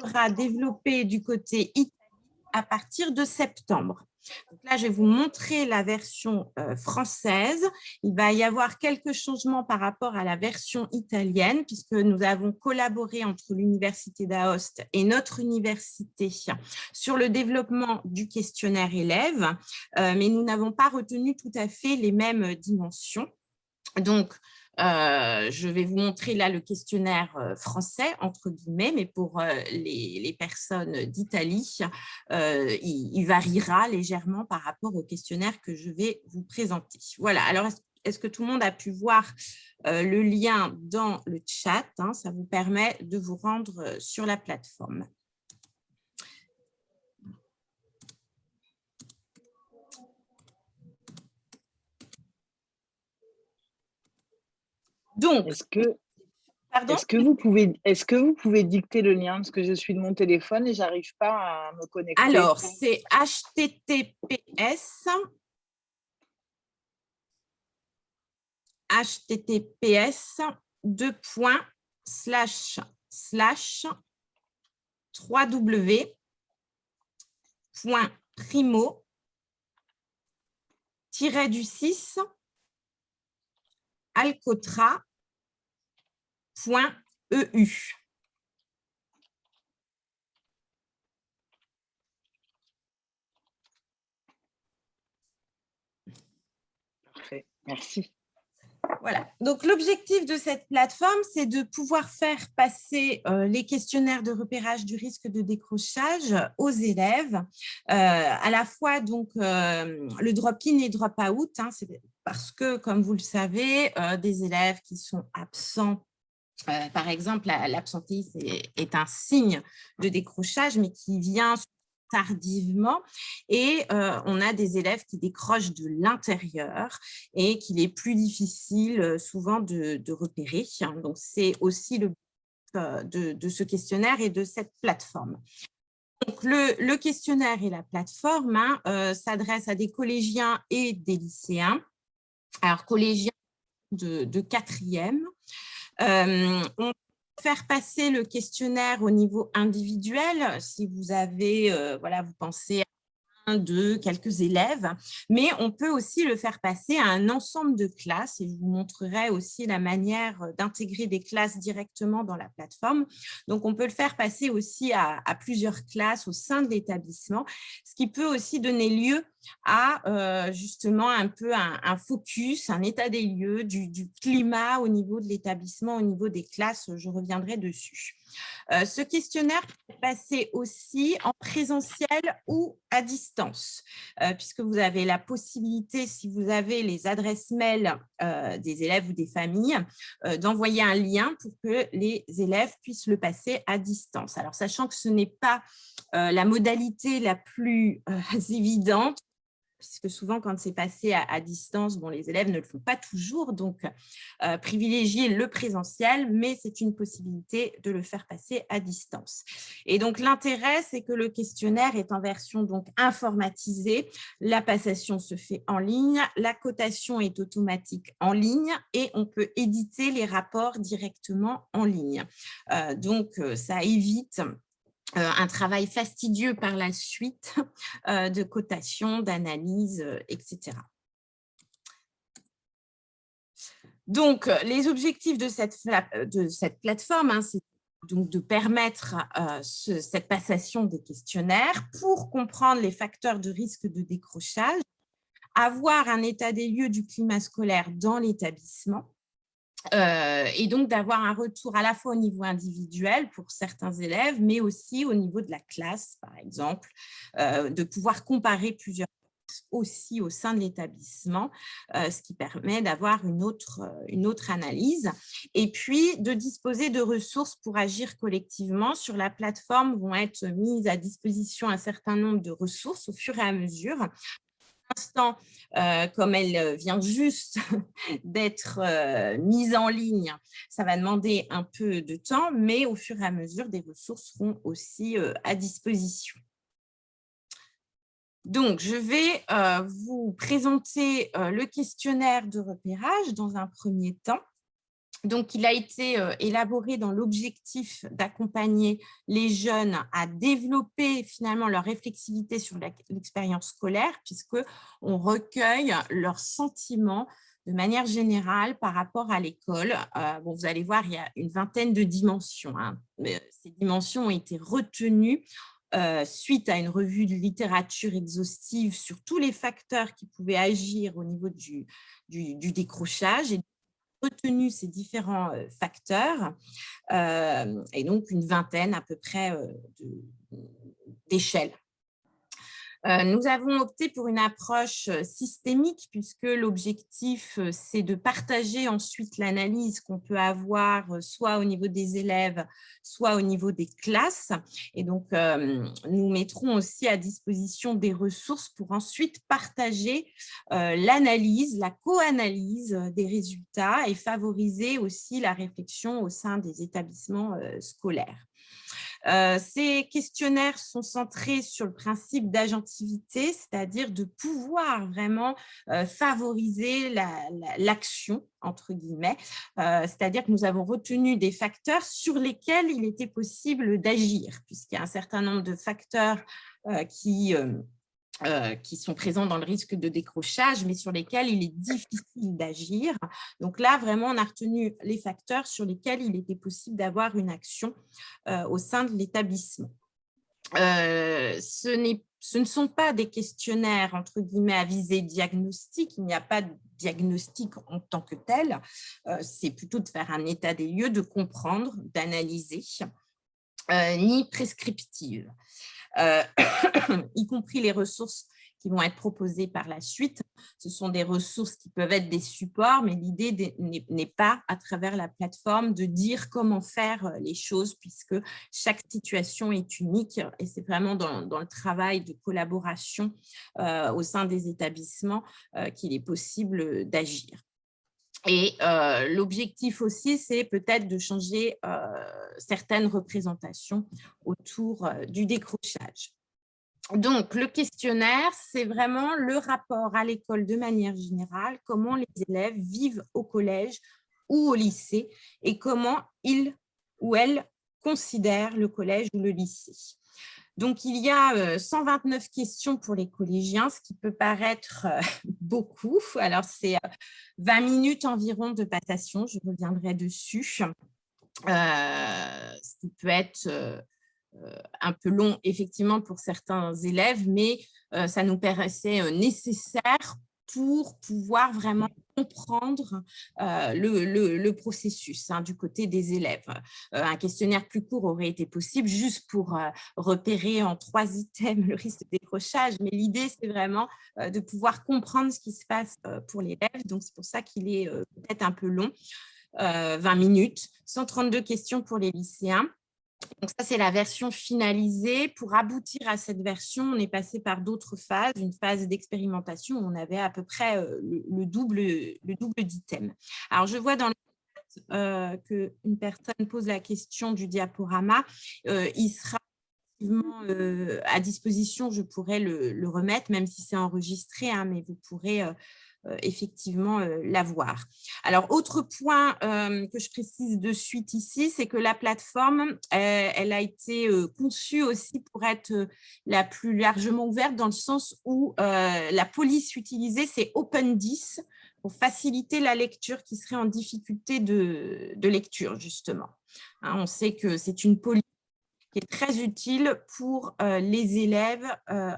sera développé du côté Italie à partir de septembre. Donc là, je vais vous montrer la version française. Il va y avoir quelques changements par rapport à la version italienne, puisque nous avons collaboré entre l'Université d'Aoste et notre université sur le développement du questionnaire élève, mais nous n'avons pas retenu tout à fait les mêmes dimensions. Donc, je vais vous montrer là le questionnaire français, entre guillemets, mais pour les personnes d'Italie, il variera légèrement par rapport au questionnaire que je vais vous présenter. Voilà, alors est-ce que tout le monde a pu voir le lien dans le chat, hein, ça vous permet de vous rendre sur la plateforme. Donc, est-ce que vous pouvez dicter le lien parce que je suis de mon téléphone et j'arrive pas à me connecter. Alors, c'est https://www.primo-6 alcotra.eu. Parfait, merci. Voilà, donc l'objectif de cette plateforme, c'est de pouvoir faire passer les questionnaires de repérage du risque de décrochage aux élèves, à la fois donc le drop-in et drop-out, hein, parce que, comme vous le savez, des élèves qui sont absents, par exemple, l'absentéisme est un signe de décrochage, mais qui vient tardivement, et on a des élèves qui décrochent de l'intérieur et qu'il est plus difficile souvent de repérer. Donc, c'est aussi le but de ce questionnaire et de cette plateforme. Donc, le questionnaire et la plateforme s'adressent à des collégiens et des lycéens. Alors, collégiens de 4e. On peut faire passer le questionnaire au niveau individuel si vous avez, voilà, vous pensez à un, deux, quelques élèves, mais on peut aussi le faire passer à un ensemble de classes et je vous montrerai aussi la manière d'intégrer des classes directement dans la plateforme. Donc, on peut le faire passer aussi à plusieurs classes au sein de l'établissement, ce qui peut aussi donner lieu à justement un peu un focus, un état des lieux du climat au niveau de l'établissement, au niveau des classes, je reviendrai dessus. Ce questionnaire peut passer aussi en présentiel ou à distance, puisque vous avez la possibilité, si vous avez les adresses mail des élèves ou des familles, d'envoyer un lien pour que les élèves puissent le passer à distance. Alors, sachant que ce n'est pas la modalité la plus évidente, puisque souvent, quand c'est passé à distance, bon, les élèves ne le font pas toujours, donc privilégier le présentiel, mais c'est une possibilité de le faire passer à distance. Et donc, l'intérêt, c'est que le questionnaire est en version donc informatisée, la passation se fait en ligne, la cotation est automatique en ligne et on peut éditer les rapports directement en ligne. Donc, ça évite un travail fastidieux par la suite de cotation, d'analyse, etc. Donc, les objectifs de cette plateforme, hein, c'est donc de permettre cette passation des questionnaires pour comprendre les facteurs de risque de décrochage, avoir un état des lieux du climat scolaire dans l'établissement, et donc d'avoir un retour à la fois au niveau individuel pour certains élèves, mais aussi au niveau de la classe, par exemple, de pouvoir comparer plusieurs classes aussi au sein de l'établissement, ce qui permet d'avoir une autre analyse. Et puis, de disposer de ressources pour agir collectivement. Sur la plateforme vont être mises à disposition un certain nombre de ressources au fur et à mesure. L'instant, comme elle vient juste d'être mise en ligne, ça va demander un peu de temps, mais au fur et à mesure, des ressources seront aussi à disposition. Donc, je vais vous présenter le questionnaire de repérage dans un premier temps. Donc, il a été élaboré dans l'objectif d'accompagner les jeunes à développer finalement leur réflexivité sur l'expérience scolaire, puisqu'on recueille leurs sentiments de manière générale par rapport à l'école. Bon, vous allez voir, il y a une vingtaine de dimensions. Hein. Ces dimensions ont été retenues suite à une revue de littérature exhaustive sur tous les facteurs qui pouvaient agir au niveau du décrochage et retenu ces différents facteurs et donc une vingtaine à peu près d'échelles. Nous avons opté pour une approche systémique puisque l'objectif, c'est de partager ensuite l'analyse qu'on peut avoir soit au niveau des élèves, soit au niveau des classes. Et donc, nous mettrons aussi à disposition des ressources pour ensuite partager l'analyse, la co-analyse des résultats et favoriser aussi la réflexion au sein des établissements scolaires. Ces questionnaires sont centrés sur le principe d'agentivité, c'est-à-dire de pouvoir vraiment favoriser l'action, entre guillemets, c'est-à-dire que nous avons retenu des facteurs sur lesquels il était possible d'agir, puisqu'il y a un certain nombre de facteurs qui sont présents dans le risque de décrochage, mais sur lesquels il est difficile d'agir. Donc là, vraiment, on a retenu les facteurs sur lesquels il était possible d'avoir une action au sein de l'établissement. Ce ne sont pas des questionnaires, entre guillemets, à visée diagnostique. Il n'y a pas de diagnostic en tant que tel. C'est plutôt de faire un état des lieux, de comprendre, d'analyser, ni prescriptive. Y compris les ressources qui vont être proposées par la suite. Ce sont des ressources qui peuvent être des supports, mais l'idée n'est pas, à travers la plateforme, de dire comment faire les choses, puisque chaque situation est unique et c'est vraiment dans le travail de collaboration au sein des établissements qu'il est possible d'agir. Et l'objectif aussi, c'est peut-être de changer certaines représentations autour du décrochage. Donc, le questionnaire, c'est vraiment le rapport à l'école de manière générale, comment les élèves vivent au collège ou au lycée et comment ils ou elles considèrent le collège ou le lycée. Donc, il y a 129 questions pour les collégiens, ce qui peut paraître beaucoup. Alors, c'est 20 minutes environ de passation, je reviendrai dessus. Ce qui peut être un peu long, effectivement, pour certains élèves, mais ça nous paraissait nécessaire pour pouvoir vraiment comprendre le processus du côté des élèves. Un questionnaire plus court aurait été possible juste pour repérer en 3 items le risque de décrochage, mais l'idée, c'est vraiment de pouvoir comprendre ce qui se passe pour l'élève. Donc, c'est pour ça qu'il est peut-être un peu long, 20 minutes, 132 questions pour les lycéens. Donc ça, c'est la version finalisée. Pour aboutir à cette version, on est passé par d'autres phases, une phase d'expérimentation où on avait à peu près le double d'items. Alors, je vois dans le chat qu'une personne pose la question du diaporama. Il sera à disposition, je pourrais le remettre, même si c'est enregistré, hein, mais vous pourrez effectivement l'avoir. Alors, autre point que je précise de suite ici, c'est que la plateforme, elle a été conçue aussi pour être la plus largement ouverte dans le sens où la police utilisée, c'est Open10 pour faciliter la lecture qui serait en difficulté de lecture, justement. Hein, on sait que c'est une police qui est très utile pour les élèves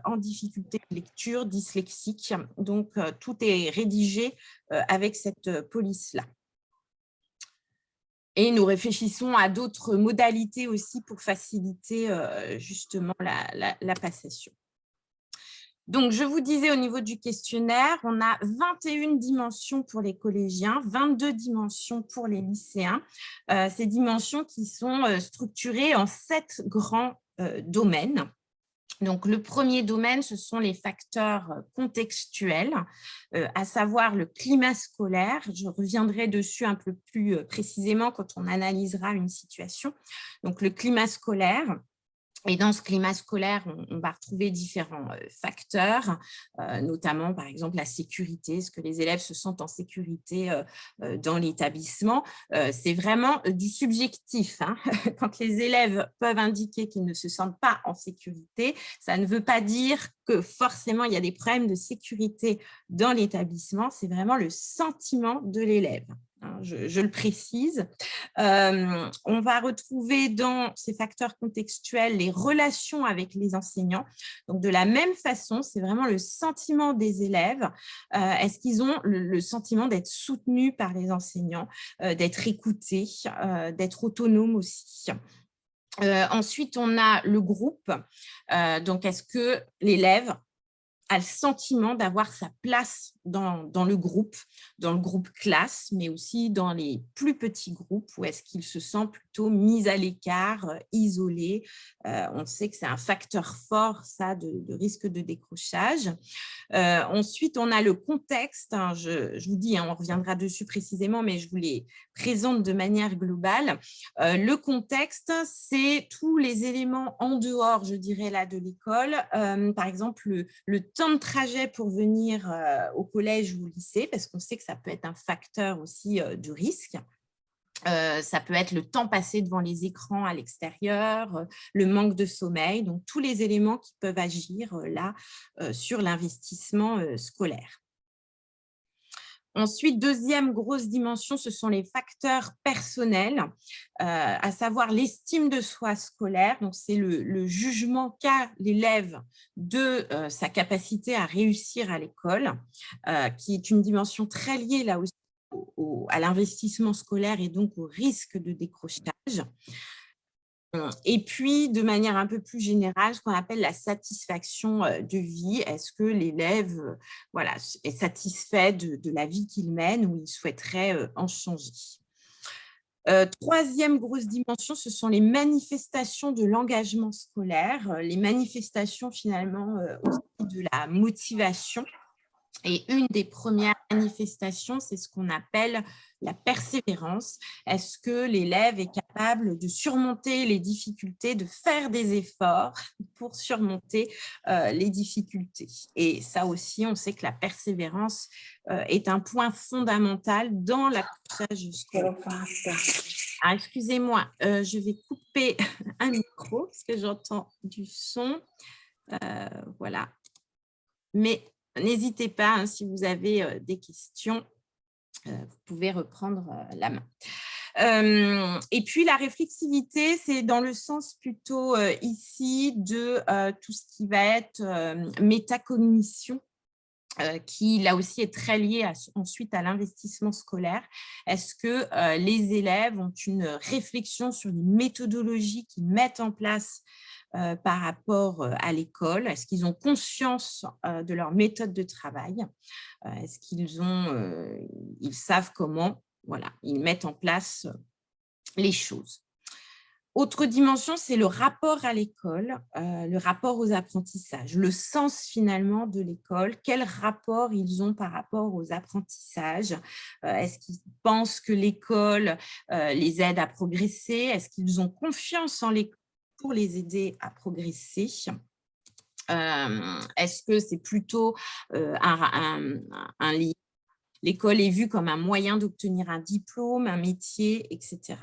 en difficulté de lecture, dyslexiques. Donc, tout est rédigé avec cette police-là. Et nous réfléchissons à d'autres modalités aussi pour faciliter justement la passation. Donc, je vous disais au niveau du questionnaire, on a 21 dimensions pour les collégiens, 22 dimensions pour les lycéens. Ces dimensions qui sont structurées en 7 grands domaines. Donc, le premier domaine, ce sont les facteurs contextuels, à savoir le climat scolaire. Je reviendrai dessus un peu plus précisément quand on analysera une situation. Donc, le climat scolaire. Et dans ce climat scolaire, on va retrouver différents facteurs, notamment, par exemple, la sécurité. Est-ce que les élèves se sentent en sécurité dans l'établissement? C'est vraiment du subjectif, hein. Quand les élèves peuvent indiquer qu'ils ne se sentent pas en sécurité, ça ne veut pas dire que forcément, il y a des problèmes de sécurité dans l'établissement. C'est vraiment le sentiment de l'élève, hein, je le précise. On va retrouver dans ces facteurs contextuels les relations avec les enseignants. Donc, de la même façon, c'est vraiment le sentiment des élèves. Est-ce qu'ils ont le sentiment d'être soutenus par les enseignants, d'être écoutés, d'être autonomes aussi? Ensuite, on a le groupe. Donc, est-ce que l'élève a le sentiment d'avoir sa place dans le groupe classe, mais aussi dans les plus petits groupes, où est-ce qu'il se sent plutôt mis à l'écart, isolé. On sait que c'est un facteur fort, ça, de risque de décrochage. Ensuite, on a le contexte. Hein, je vous dis, hein, on reviendra dessus précisément, mais je vous les présente de manière globale. Le contexte, c'est tous les éléments en dehors, je dirais, là, de l'école. Par exemple, le temps de trajet pour venir au collège ou au lycée, parce qu'on sait que ça peut être un facteur aussi du risque. Ça peut être le temps passé devant les écrans à l'extérieur, le manque de sommeil, donc tous les éléments qui peuvent agir là sur l'investissement scolaire. Ensuite, deuxième grosse dimension, ce sont les facteurs personnels, à savoir l'estime de soi scolaire. Donc, c'est le jugement qu'a l'élève de sa capacité à réussir à l'école, qui est une dimension très liée là aussi à l'investissement scolaire et donc au risque de décrochage. Et puis, de manière un peu plus générale, ce qu'on appelle la satisfaction de vie. Est-ce que l'élève voilà, est satisfait de la vie qu'il mène ou il souhaiterait en changer? Troisième grosse dimension, ce sont les manifestations de l'engagement scolaire, les manifestations finalement aussi de la motivation. Et une des premières manifestations, c'est ce qu'on appelle la persévérance. Est-ce que l'élève est capable de surmonter les difficultés, de faire des efforts pour surmonter les difficultés? Et ça aussi, on sait que la persévérance est un point fondamental dans l'apprentissage scolaire. Ah, excusez-moi, je vais couper un micro parce que j'entends du son. Voilà. Mais n'hésitez pas, hein, si vous avez des questions, vous pouvez reprendre la main. Et puis, la réflexivité, c'est dans le sens plutôt ici de tout ce qui va être métacognition, qui là aussi est très lié ensuite à l'investissement scolaire. Est-ce que les élèves ont une réflexion sur les méthodologies qu'ils mettent en place par rapport à l'école? Est-ce qu'ils ont conscience de leur méthode de travail? Est-ce ils savent comment, voilà, ils mettent en place les choses? Autre dimension, c'est le rapport à l'école, le rapport aux apprentissages, le sens finalement de l'école. Quel rapport ils ont par rapport aux apprentissages? Est-ce qu'ils pensent que l'école les aide à progresser? Est-ce qu'ils ont confiance en l'école pour les aider à progresser? Est-ce que c'est plutôt un lien? L'école est vue comme un moyen d'obtenir un diplôme, un métier, etc.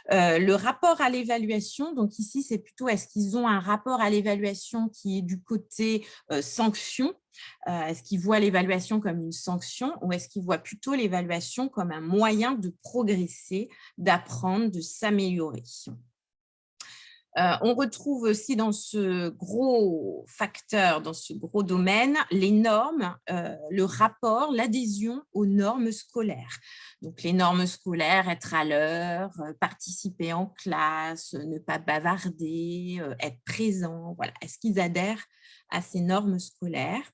Le rapport à l'évaluation, donc ici, c'est plutôt est-ce qu'ils ont un rapport à l'évaluation qui est du côté sanction? Est-ce qu'ils voient l'évaluation comme une sanction ou est-ce qu'ils voient plutôt l'évaluation comme un moyen de progresser, d'apprendre, de s'améliorer? On retrouve aussi dans ce gros facteur, dans ce gros domaine, les normes, le rapport, l'adhésion aux normes scolaires. Donc, les normes scolaires, être à l'heure, participer en classe, ne pas bavarder, être présent. Voilà. Est-ce qu'ils adhèrent à ces normes scolaires?